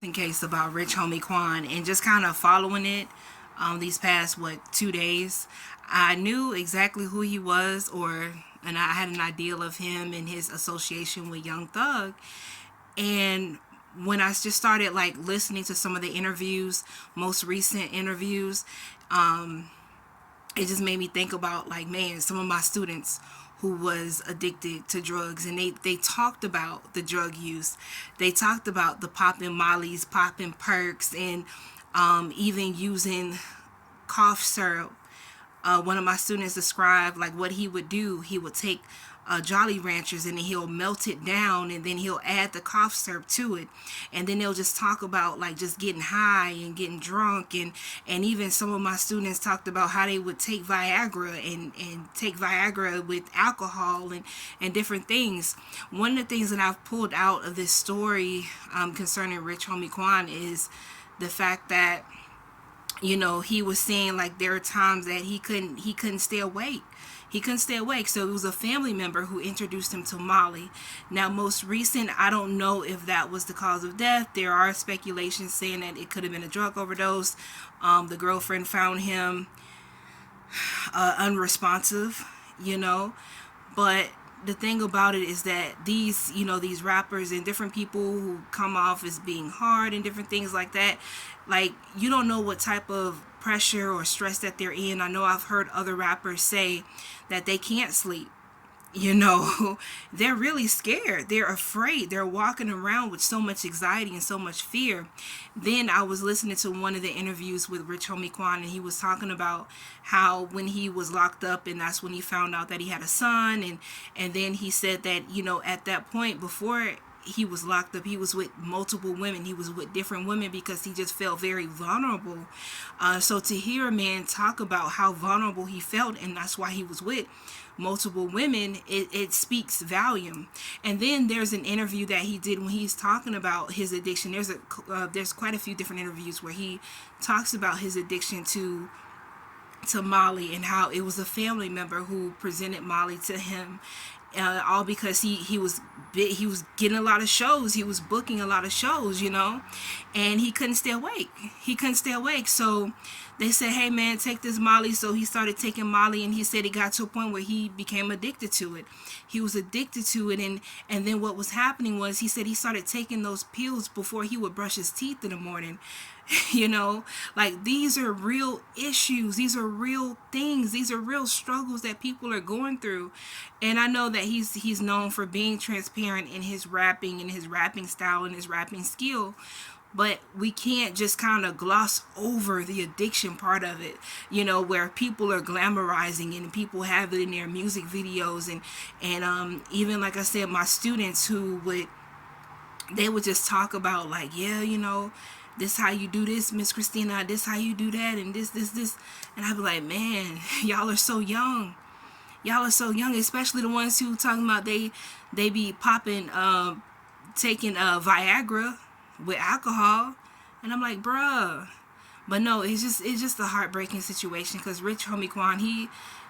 In case about Rich Homie Quan and just kind of following it these past 2 days. I knew exactly who he was, and I had an idea of him and his association with Young Thug. And when I just started like listening to some of the interviews, most recent interviews, it just made me think about, like, man, some of my students who was addicted to drugs, and they talked about the drug use. They talked about the popping mollies, popping perks, and even using cough syrup. One of my students described like what he would do. He would take Jolly Ranchers and then he'll melt it down and then he'll add the cough syrup to it, and then they'll just talk about like just getting high and getting drunk, and even some of my students talked about how they would take Viagra and take Viagra with alcohol and different things. One of the things that I've pulled out of this story concerning Rich Homie Quan is the fact that, he was saying like there are times that he couldn't stay awake. He couldn't stay awake. So it was a family member who introduced him to Molly. Now, most recent, I don't know if that was the cause of death. There are speculations saying that it could have been a drug overdose. The girlfriend found him unresponsive, but the thing about it is that these rappers and different people who come off as being hard and different things like that, like, you don't know what type of pressure or stress that they're in. I know I've heard other rappers say that they can't sleep. They're really scared. They're afraid. They're walking around with so much anxiety and so much fear. Then I was listening to one of the interviews with Rich Homie Quan, and he was talking about how when he was locked up, and that's when he found out that he had a son, and then he said that, at that point before he was locked up, he was with multiple women. He was with different women because he just felt very vulnerable. So to hear a man talk about how vulnerable he felt, and that's why he was with multiple women, it speaks volume. And then there's an interview that he did when he's talking about his addiction. There's quite a few different interviews where he talks about his addiction to Molly, and how it was a family member who presented Molly to him, all because he was getting a lot of shows. He was booking a lot of shows, and he couldn't stay awake. So they said, hey man, take this Molly. So he started taking Molly, and he said it got to a point where he became addicted to it. He was addicted to it, and then what was happening was, he said he started taking those pills before he would brush his teeth in the morning. Like, these are real issues. These are real things. These are real struggles that people are going through. And I know that he's known for being transparent in his rapping and his rapping style and his rapping skill. But we can't just kind of gloss over the addiction part of it, where people are glamorizing and people have it in their music videos. And even, like I said, my students they would just talk about, like, yeah, this how you do this, Miss Christina, this how you do that, and this. And I'd be like, man, y'all are so young. Y'all are so young, especially the ones who talking about they be popping, taking Viagra with alcohol. And I'm like, bruh. But no, it's just a heartbreaking situation, because Rich Homie Quan,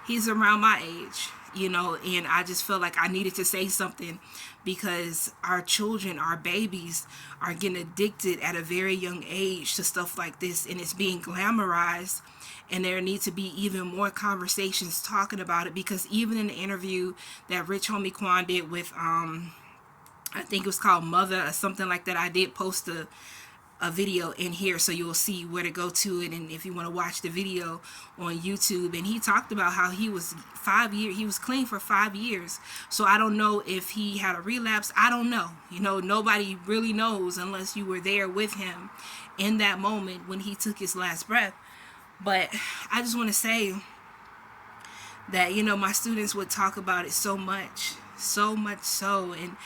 he's around my age, and I just felt like I needed to say something, because our children, our babies, are getting addicted at a very young age to stuff like this, and it's being glamorized. And there need to be even more conversations talking about it, because even in the interview that Rich Homie Quan did with I think it was called Mother or something like that, I did post a video in here, so you'll see where to go to it, and if you want to watch the video on YouTube. And he talked about how he was clean for 5 years. So I don't know if he had a relapse. I don't know. Nobody really knows unless you were there with him in that moment when he took his last breath. But I just want to say that, my students would talk about it so much so, and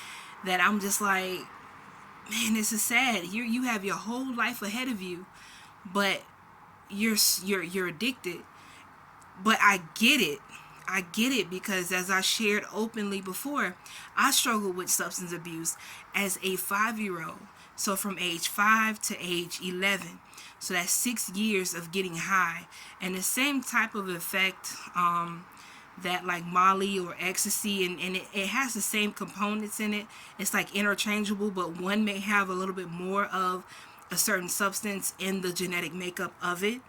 that I'm just like, man, this is sad. You have your whole life ahead of you, but you're addicted. But I get it, because as I shared openly before, I struggled with substance abuse as a 5-year-old. So from age 5 to age 11. So that's 6 years of getting high, and the same type of effect that like Molly or ecstasy, and it has the same components in it. It's like interchangeable, but one may have a little bit more of a certain substance in the genetic makeup of it.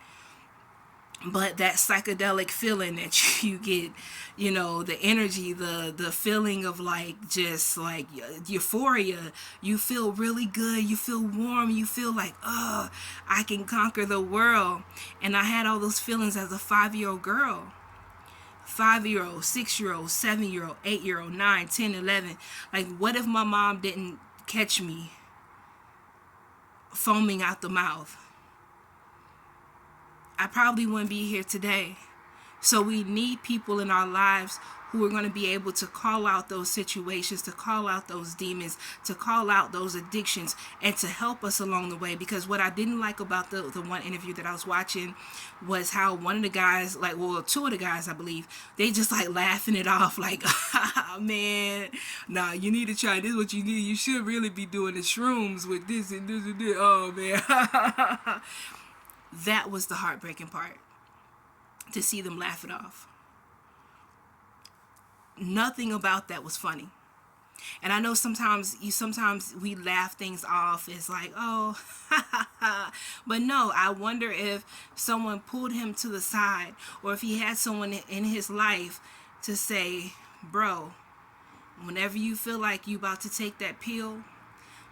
But that psychedelic feeling that you get, you know, the energy, the feeling of like just like euphoria, you feel really good, you feel warm, you feel like, oh, I can conquer the world. And I had all those feelings as a 5-year-old girl. 5-year-old, 6-year-old, 7-year-old, 8-year-old, 9, 10, 11. Like, what if my mom didn't catch me foaming out the mouth? I probably wouldn't be here today. So we need people in our lives who are going to be able to call out those situations, to call out those demons, to call out those addictions, and to help us along the way. Because what I didn't like about the one interview that I was watching was how one of the guys, like, well, two of the guys, I believe, they just like laughing it off, like, ah, man, nah, you need to try this, what you need. You should really be doing the shrooms with this and this and this. Oh, man. That was the heartbreaking part, to see them laugh it off. Nothing about that was funny. And I know sometimes we laugh things off as like, oh, but no, I wonder if someone pulled him to the side, or if he had someone in his life to say, bro, whenever you feel like you about to take that pill,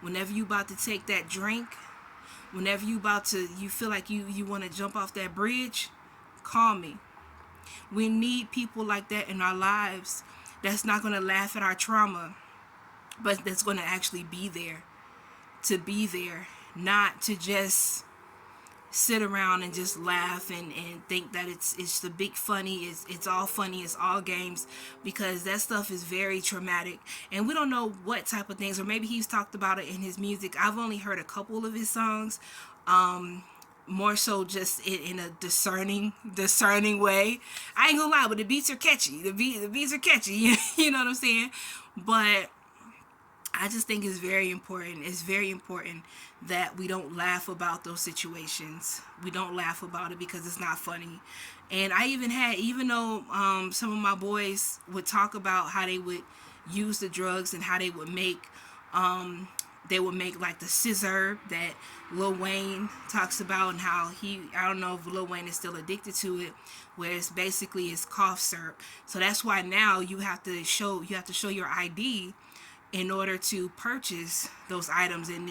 whenever you about to take that drink, whenever you feel like you want to jump off that bridge, call me. We need people like that in our lives that's not going to laugh at our trauma, but that's going to actually be there. To be there, not to just sit around and just laugh and think that it's the big funny, it's all funny, it's all games, because that stuff is very traumatic. And we don't know what type of things, or maybe he's talked about it in his music. I've only heard a couple of his songs, more so just in a discerning way. I ain't gonna lie, but the beats are catchy. The beats are catchy. You know what I'm saying? But I just think it's very important. It's very important that we don't laugh about those situations. We don't laugh about it because it's not funny. And I even though some of my boys would talk about how they would use the drugs and how they would make like the scissor that Lil Wayne talks about, and how I don't know if Lil Wayne is still addicted to it, where it's basically cough syrup. So that's why now you have to show your ID in order to purchase those items. And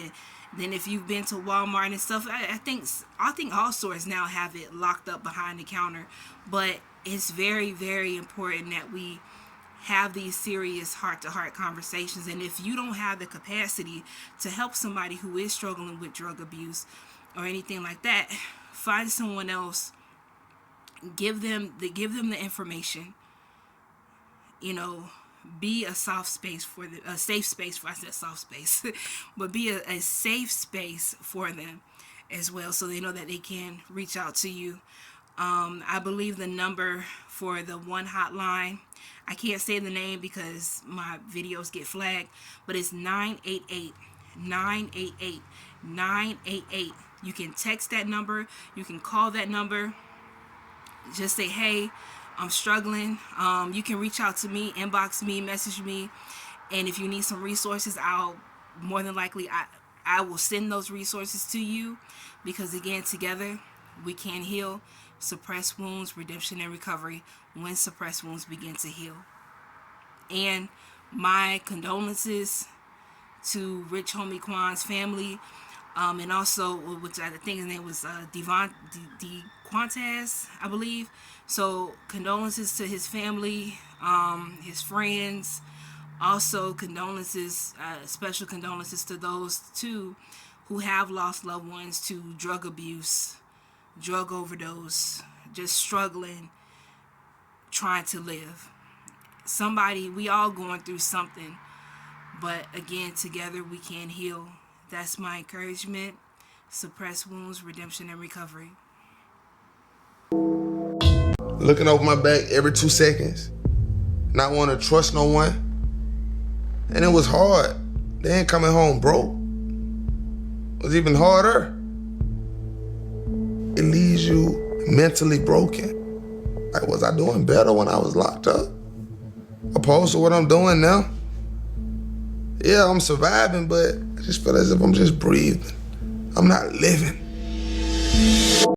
then if you've been to Walmart and stuff, I think all stores now have it locked up behind the counter. But it's very, very important that we have these serious heart-to-heart conversations. And if you don't have the capacity to help somebody who is struggling with drug abuse or anything like that, find someone else, give them the information, be a soft space for them, a safe space for, I said soft space, but be a safe space for them as well, so they know that they can reach out to you. I believe the number for the one hotline, I can't say the name because my videos get flagged, but it's 988-988-988. You can text that number, you can call that number, just say, hey, I'm struggling. You can reach out to me, inbox me, message me, and if you need some resources, I'll more than likely I will send those resources to you, because again, together we can heal. Suppressed wounds, redemption, and recovery, when suppressed wounds begin to heal. And my condolences to Rich Homie Quan's family, and also, which I think his name was DeQuantas, I believe. So condolences to his family, his friends. Also condolences, special condolences to those too who have lost loved ones to drug abuse, drug overdose, just struggling, trying to live. We all going through something, but again, together we can heal. That's my encouragement. Suppress wounds, redemption, and recovery. Looking over my back every 2 seconds, not want to trust no one. And it was hard. Then coming home broke was even harder. It leaves you mentally broken. Like, was I doing better when I was locked up, opposed to what I'm doing now? Yeah, I'm surviving, but I just feel as if I'm just breathing. I'm not living.